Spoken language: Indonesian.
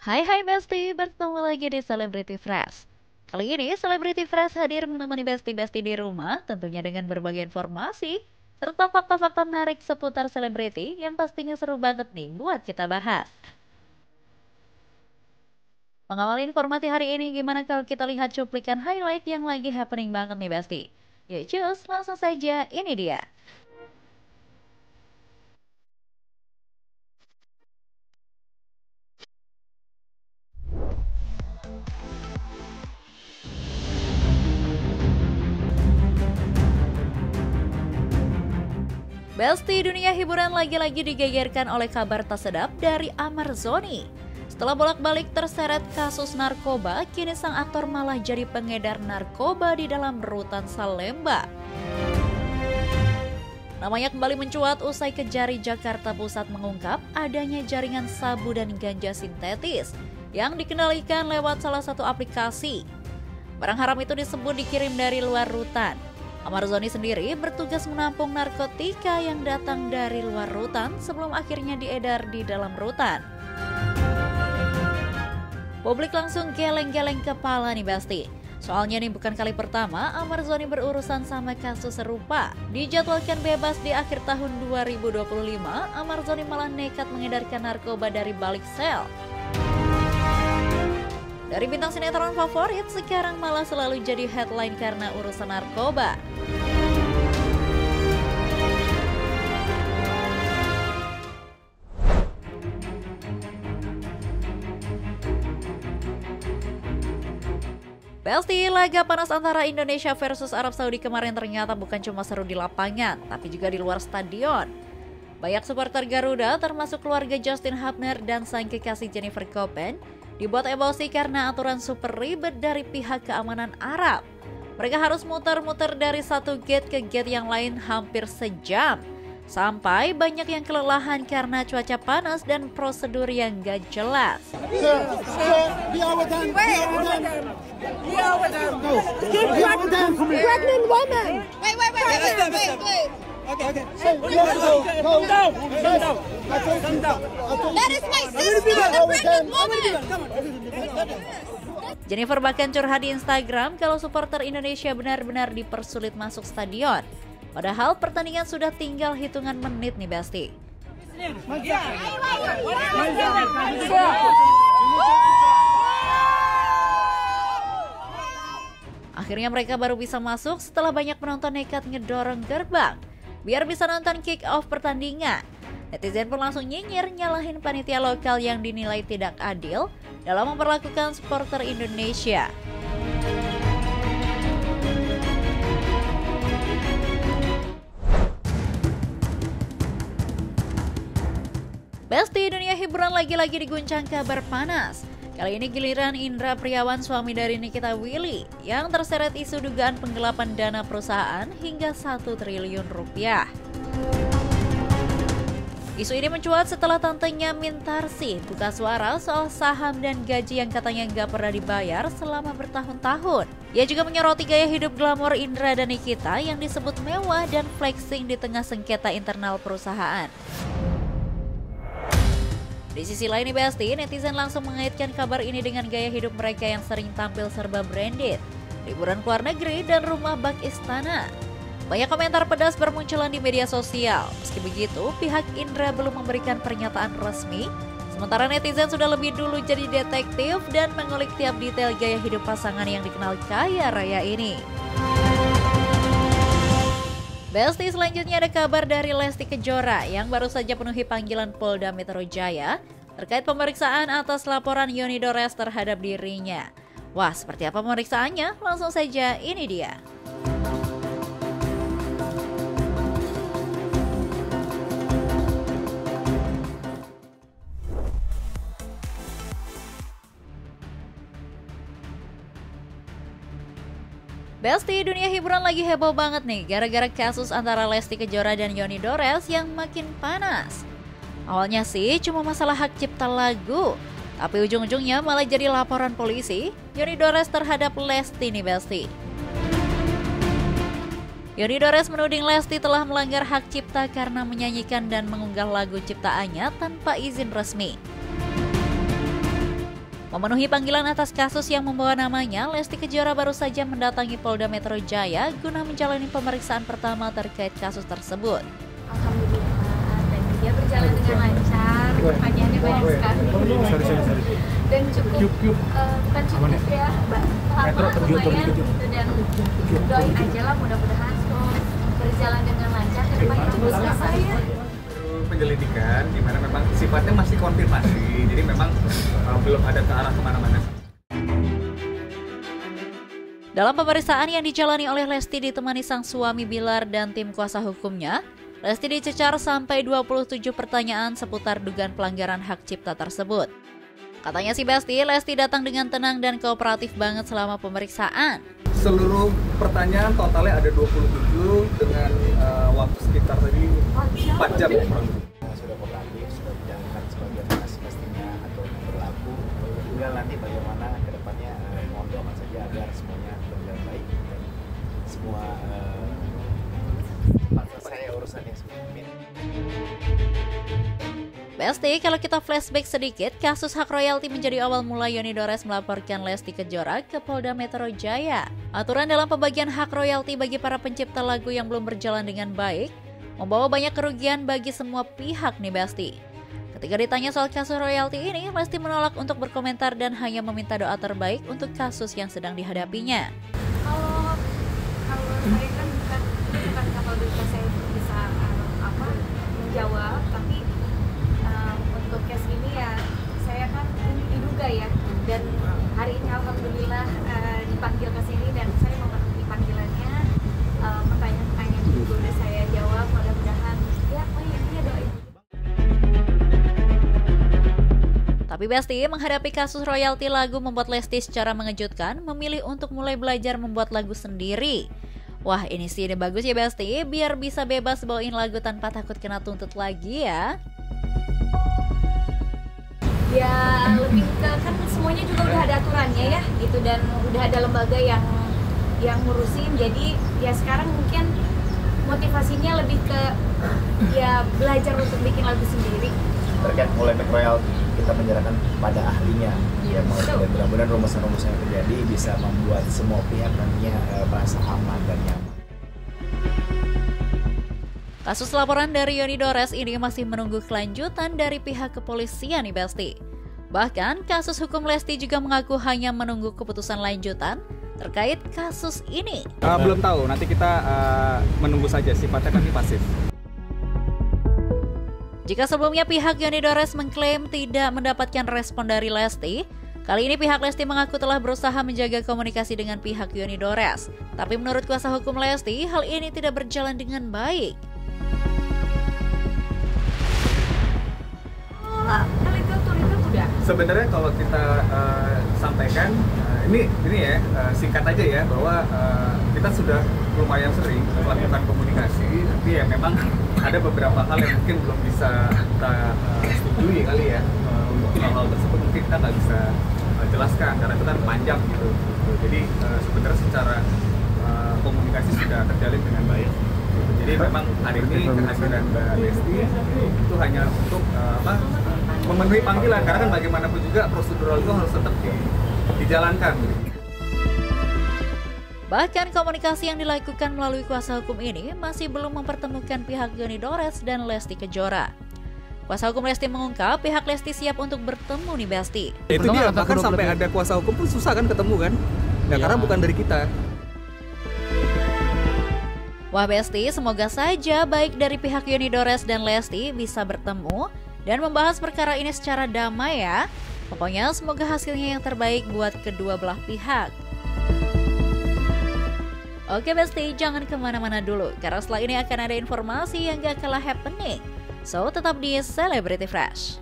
Hai Besti, bertemu lagi di Celebrity Fresh. Kali ini Celebrity Fresh hadir menemani Besti-Besti di rumah, tentunya dengan berbagai informasi serta fakta-fakta menarik seputar selebriti yang pastinya seru banget nih buat kita bahas. Mengawali informasi hari ini, gimana kalau kita lihat cuplikan highlight yang lagi happening banget nih Besti? Yuk cus, langsung saja, ini dia. Besti dunia hiburan lagi-lagi digegerkan oleh kabar tak sedap dari Amar Zoni. Setelah bolak-balik terseret kasus narkoba, kini sang aktor malah jadi pengedar narkoba di dalam rutan Salemba. Namanya kembali mencuat usai Kejari Jakarta Pusat mengungkap adanya jaringan sabu dan ganja sintetis yang dikendalikan lewat salah satu aplikasi. Barang haram itu disebut dikirim dari luar rutan. Amar Zoni sendiri bertugas menampung narkotika yang datang dari luar rutan sebelum akhirnya diedar di dalam rutan. Publik langsung geleng-geleng kepala nih Besti. Soalnya nih bukan kali pertama Amar Zoni berurusan sama kasus serupa. Dijadwalkan bebas di akhir tahun 2025, Amar Zoni malah nekat mengedarkan narkoba dari balik sel. Dari bintang sinetron favorit, sekarang malah selalu jadi headline karena urusan narkoba. Besti, laga panas antara Indonesia versus Arab Saudi kemarin ternyata bukan cuma seru di lapangan, tapi juga di luar stadion. Banyak supporter Garuda, termasuk keluarga Justin Hubner dan sang kekasih Jennifer Koppen, dibuat emosi karena aturan super ribet dari pihak keamanan Arab. Mereka harus muter-muter dari satu gate ke gate yang lain hampir sejam. Sampai banyak yang kelelahan karena cuaca panas dan prosedur yang gak jelas. Pregnant woman. Wait. Okay. That is my sister, the pregnant woman. Jennifer bahkan curhat di Instagram kalau supporter Indonesia benar-benar dipersulit masuk stadion. Padahal pertandingan sudah tinggal hitungan menit nih Besti. Akhirnya mereka baru bisa masuk setelah banyak penonton nekat ngedorong gerbang biar bisa nonton kick off pertandingan. Netizen pun langsung nyinyir nyalahin panitia lokal yang dinilai tidak adil dalam memperlakukan supporter Indonesia. Besti, dunia hiburan lagi-lagi diguncang kabar panas. Kali ini giliran Indra Priawan, suami dari Nikita Willy, yang terseret isu dugaan penggelapan dana perusahaan hingga 1 triliun rupiah. Isu ini mencuat setelah tantenya Mintarsi buka suara soal saham dan gaji yang katanya nggak pernah dibayar selama bertahun-tahun. Ia juga menyoroti gaya hidup glamor Indra dan Nikita yang disebut mewah dan flexing di tengah sengketa internal perusahaan. Di sisi lain nih Besti, netizen langsung mengaitkan kabar ini dengan gaya hidup mereka yang sering tampil serba branded, liburan ke luar negeri, dan rumah bak istana. Banyak komentar pedas bermunculan di media sosial. Meski begitu, pihak Indra belum memberikan pernyataan resmi, sementara netizen sudah lebih dulu jadi detektif dan mengulik tiap detail gaya hidup pasangan yang dikenal kaya raya ini. Besti, selanjutnya ada kabar dari Lesti Kejora yang baru saja penuhi panggilan Polda Metro Jaya terkait pemeriksaan atas laporan Yoni Dores terhadap dirinya. Wah, seperti apa pemeriksaannya? Langsung saja, ini dia. Besti, dunia hiburan lagi heboh banget nih gara-gara kasus antara Lesti Kejora dan Yoni Dores yang makin panas. Awalnya sih cuma masalah hak cipta lagu, tapi ujung-ujungnya malah jadi laporan polisi Yoni Dores terhadap Lesti nih Besti. Yoni Dores menuding Lesti telah melanggar hak cipta karena menyanyikan dan mengunggah lagu ciptaannya tanpa izin resmi. Memenuhi panggilan atas kasus yang membawa namanya, Lesti Kejora baru saja mendatangi Polda Metro Jaya guna menjalani pemeriksaan pertama terkait kasus tersebut. Alhamdulillah, dan dia berjalan dengan lancar. Pertanyaannya banyak sekali. Dan cukup, bukan cukup ya, lama lumayan gitu, dan doain aja lah mudah-mudahan berjalan dengan lancar. Kedepannya juga selesai ya. Penyelidikan di mana memang sifatnya masih konfirmasi, jadi memang belum ada ke arah kemana-mana. Dalam pemeriksaan yang dijalani oleh Lesti ditemani sang suami Bilar dan tim kuasa hukumnya, Lesti dicecar sampai 27 pertanyaan seputar dugaan pelanggaran hak cipta tersebut. Katanya si Besti, Lesti datang dengan tenang dan kooperatif banget selama pemeriksaan. Seluruh pertanyaan totalnya ada 27 dengan waktu sekitar tadi 4 jam. Sudah kooperatif, sudah menjalankan sebagaimana semestinya atau berlaku. Tinggal nanti bagaimana ke depannya, mohon doakan saja agar semuanya berjalan baik dan semua saya urusannya semua. Besti, kalau kita flashback sedikit, kasus hak royalti menjadi awal mula Yoni Dores melaporkan Lesti Kejora ke Polda Metro Jaya. Aturan dalam pembagian hak royalti bagi para pencipta lagu yang belum berjalan dengan baik membawa banyak kerugian bagi semua pihak nih Besti. Ketika ditanya soal kasus royalti ini, Lesti menolak untuk berkomentar dan hanya meminta doa terbaik untuk kasus yang sedang dihadapinya. Kalau saya kan bukan kapabilitas saya bisa menjawab, tapi untuk case ini ya saya kan diduga ya, dan hari ini alhamdulillah dipanggil ke sini dan saya memenuhi panggilannya. Pertanyaan-pertanyaan juga udah saya jawab, mudah-mudahan ya intinya doain. Tapi Besti menghadapi kasus royalti lagu membuat Lesti secara mengejutkan memilih untuk mulai belajar membuat lagu sendiri. Wah, ini sih ide bagus ya Besti, biar bisa bebas bawain lagu tanpa takut kena tuntut lagi ya. Ya lebih ke kan semuanya juga udah ada aturannya ya gitu, dan udah ada lembaga yang ngurusin, jadi ya sekarang mungkin motivasinya lebih ke ya belajar untuk bikin lagu sendiri. Terkait mulai royalti kita menyerahkan pada ahlinya ya, dan mudah-mudahan rumusan-rumusan yang terjadi bisa membuat semua pihak nantinya merasa aman dan nyaman. Kasus laporan dari Yoni Dores ini masih menunggu kelanjutan dari pihak kepolisian nih Besti. Bahkan kasus hukum Lesti juga mengaku hanya menunggu keputusan lanjutan terkait kasus ini. Belum tahu, nanti kita menunggu saja, sifatnya kami pasif. Jika sebelumnya pihak Yoni Dores mengklaim tidak mendapatkan respon dari Lesti, kali ini pihak Lesti mengaku telah berusaha menjaga komunikasi dengan pihak Yoni Dores. Tapi menurut kuasa hukum Lesti, hal ini tidak berjalan dengan baik. Sebenarnya kalau kita sampaikan ini ya singkat aja ya, bahwa kita sudah lumayan sering melakukan komunikasi, tapi ya memang ada beberapa hal yang mungkin belum bisa kita setujui kali ya. Untuk hal-hal tersebut mungkin kita nggak bisa jelaskan karena itu kan panjang gitu. Jadi sebenarnya secara komunikasi sudah terjalin dengan baik. Jadi memang hari ini kehadiran Mbak Lesti itu hanya untuk memenuhi panggilan, karena kan bagaimanapun juga prosedural itu harus tetap dijalankan. Bahkan komunikasi yang dilakukan melalui kuasa hukum ini masih belum mempertemukan pihak Yoni Dores dan Lesti Kejora. Kuasa hukum Lesti mengungkap pihak Lesti siap untuk bertemu nih Besti. Itu dia, bahkan sampai ada kuasa hukum pun susah kan ketemu kan? Nah, karena bukan dari kita. Wah Besti, semoga saja baik dari pihak Yoni Dores dan Lesti bisa bertemu dan membahas perkara ini secara damai ya. Pokoknya semoga hasilnya yang terbaik buat kedua belah pihak. Oke Besti, jangan kemana-mana dulu, karena setelah ini akan ada informasi yang gak kalah happening. So, tetap di Celebrity Fresh.